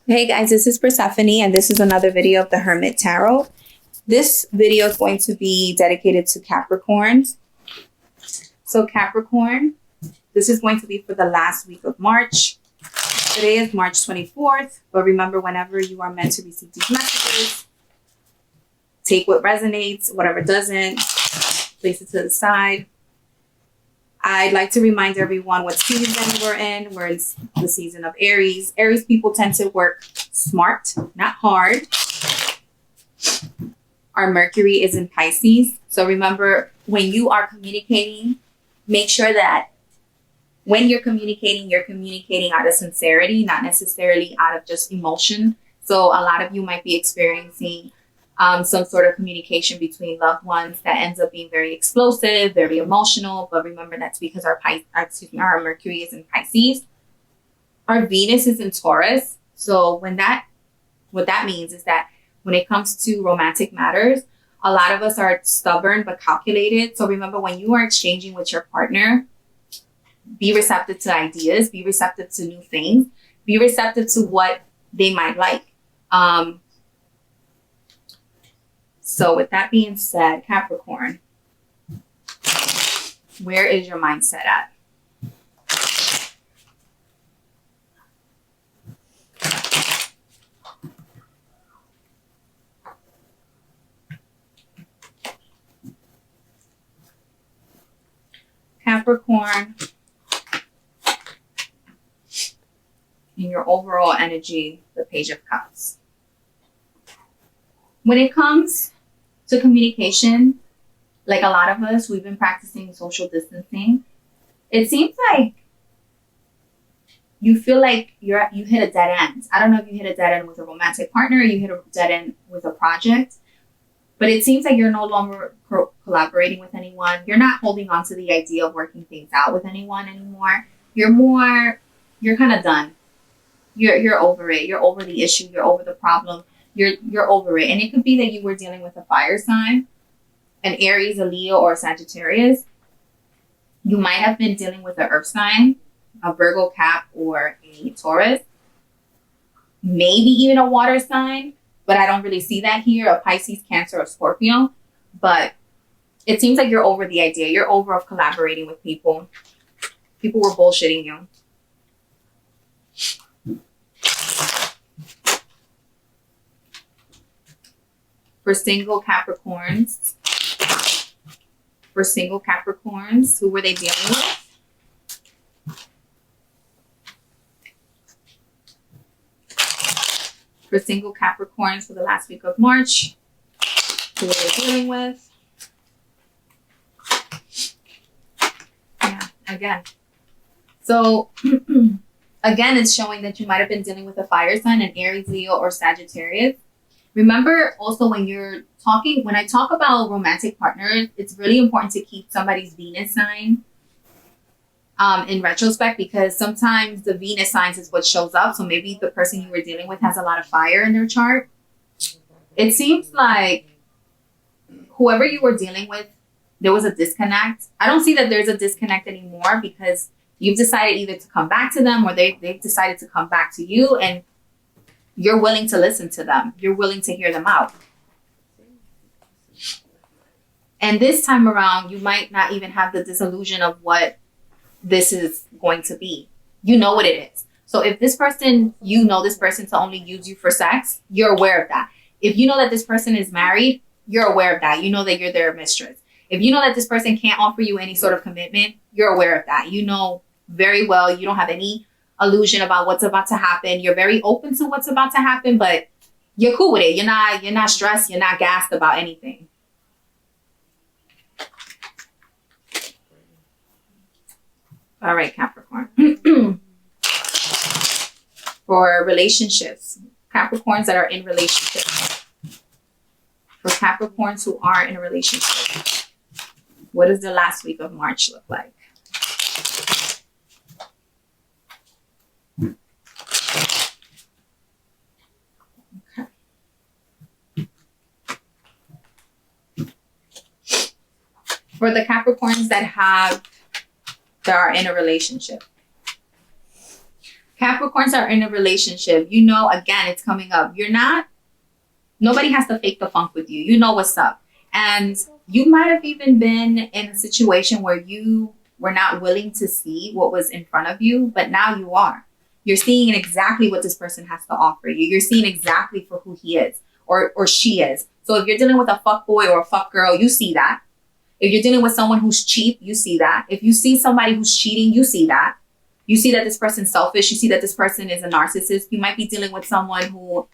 Hey guys, this is Persephone and this is another video of the Hermit Tarot. This video is going to be dedicated to Capricorns. So Capricorn, this is going to be for the last week of March. Today is March 24th, but remember, whenever you are meant to receive these messages, take what resonates, whatever doesn't, place it to the side. I'd like to remind everyone what season we're in. We're in the season of Aries. Aries people tend to work smart, not hard. Our Mercury is in Pisces. So remember, when you are communicating, make sure that when you're communicating out of sincerity, not necessarily out of just emotion. So a lot of you might be experiencing some sort of communication between loved ones that ends up being very explosive, very emotional. But remember, that's because our Mercury is in Pisces. Our Venus is in Taurus. So what that means is that when it comes to romantic matters, a lot of us are stubborn but calculated. So remember, when you are exchanging with your partner, be receptive to ideas, be receptive to new things, be receptive to what they might like. So with that being said, Capricorn, where is your mindset at? Capricorn, in your overall energy, the Page of Cups. When it comes to communication, like a lot of us, we've been practicing social distancing. It seems like you feel like you hit a dead end. I don't know if you hit a dead end with a romantic partner or you hit a dead end with a project, but it seems like you're no longer collaborating with anyone. You're not holding on to the idea of working things out with anyone anymore. You're kind of done. You're over it. You're over the issue. You're over the problem. You're over it. And it could be that you were dealing with a fire sign, an Aries, a Leo, or a Sagittarius. You might have been dealing with an earth sign, a Virgo, Cap, or a Taurus. Maybe even a water sign, but I don't really see that here, a Pisces, Cancer, or Scorpio. But it seems like you're over the idea. You're over collaborating with people. People were bullshitting you. For single Capricorns, who were they dealing with? For single Capricorns for the last week of March, who were they dealing with? Yeah, again. So, again, it's showing that you might have been dealing with a fire sign, an Aries, Leo, or Sagittarius. Remember also, when I talk about romantic partners, it's really important to keep somebody's Venus sign in retrospect, because sometimes the Venus signs is what shows up. So maybe the person you were dealing with has a lot of fire in their chart. It seems like whoever you were dealing with, there was a disconnect. I don't see that there's a disconnect anymore, because you've decided either to come back to them or they've decided to come back to you, and you're willing to listen to them. You're willing to hear them out. And this time around, you might not even have the disillusion of what this is going to be. You know what it is. So if this person, you know this person to only use you for sex, you're aware of that. If you know that this person is married, you're aware of that. You know that you're their mistress. If you know that this person can't offer you any sort of commitment, you're aware of that. You know very well, you don't have any illusion about what's about to happen. You're very open to what's about to happen, but you're cool with it. You're not stressed. You're not gassed about anything. All right, Capricorn. For relationships, Capricorns that are in relationships. For Capricorns who are in a relationship, what does the last week of March look like? For the Capricorns that are in a relationship, Capricorns are in a relationship. You know, again, it's coming up. Nobody has to fake the funk with you. You know what's up. And you might have even been in a situation where you were not willing to see what was in front of you, but now you are. You're seeing exactly what this person has to offer you. You're seeing exactly for who he is or she is. So if you're dealing with a fuck boy or a fuck girl, you see that. If you're dealing with someone who's cheap, you see that. If you see somebody who's cheating, you see that. You see that this person's selfish. You see that this person is a narcissist. You might be dealing with someone who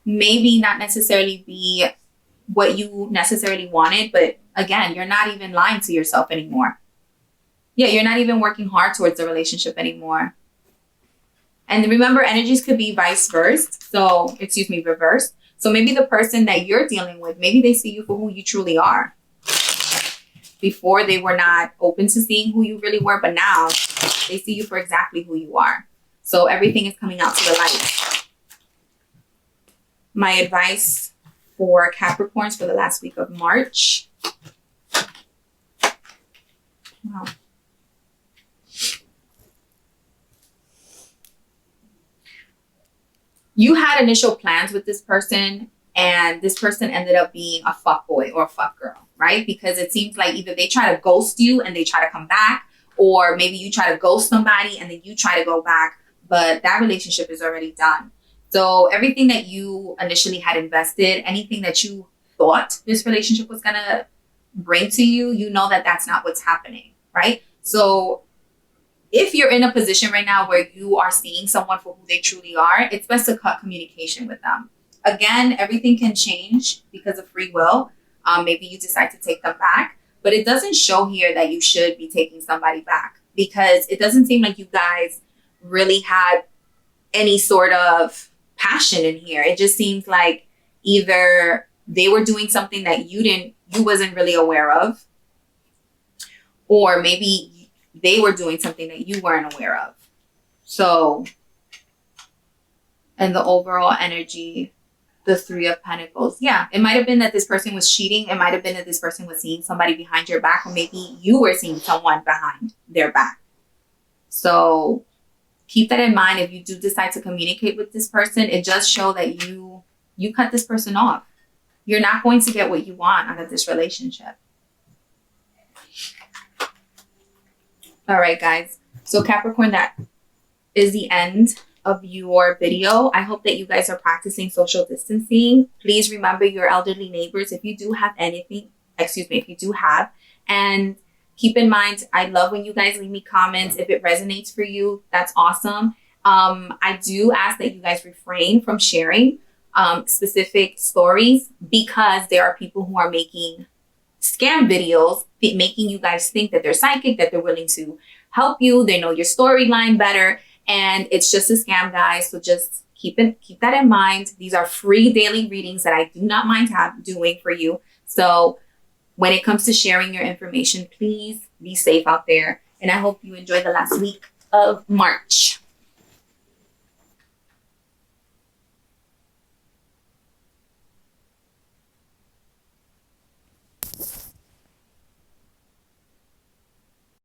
maybe not necessarily be what you necessarily wanted, but again, you're not even lying to yourself anymore. Yeah, you're not even working hard towards the relationship anymore. And remember, energies could be reversed. So maybe the person that you're dealing with, maybe they see you for who you truly are. Before, they were not open to seeing who you really were, but now they see you for exactly who you are. So everything is coming out to the light. My advice for Capricorns for the last week of March. Wow. You had initial plans with this person, and this person ended up being a fuckboy or a fuck girl, right? Because it seems like either they try to ghost you and they try to come back, or maybe you try to ghost somebody and then you try to go back, but that relationship is already done. So everything that you initially had invested, anything that you thought this relationship was going to bring to you, you know that that's not what's happening, right? So if you're in a position right now where you are seeing someone for who they truly are, it's best to cut communication with them. Again, everything can change because of free will. Maybe you decide to take them back, but it doesn't show here that you should be taking somebody back, because it doesn't seem like you guys really had any sort of passion in here. It just seems like either they were doing something that you wasn't really aware of, or maybe they were doing something that you weren't aware of. So, and the overall energy, the Three of Pentacles. Yeah, it might have been that this person was cheating. It might have been that this person was seeing somebody behind your back, or maybe you were seeing someone behind their back. So keep that in mind. If you do decide to communicate with this person, it does show that you cut this person off. You're not going to get what you want out of this relationship. All right, guys. So Capricorn, that is the end of your video. I hope that you guys are practicing social distancing. Please remember your elderly neighbors if you do have anything, and keep in mind, I love when you guys leave me comments. If it resonates for you, that's awesome. I do ask that you guys refrain from sharing specific stories, because there are people who are making scam videos, making you guys think that they're psychic, that they're willing to help you, they know your storyline better, and it's just a scam, guys. So just keep that in mind. These are free daily readings that I do not mind doing for you. So when it comes to sharing your information, please be safe out there. And I hope you enjoy the last week of March.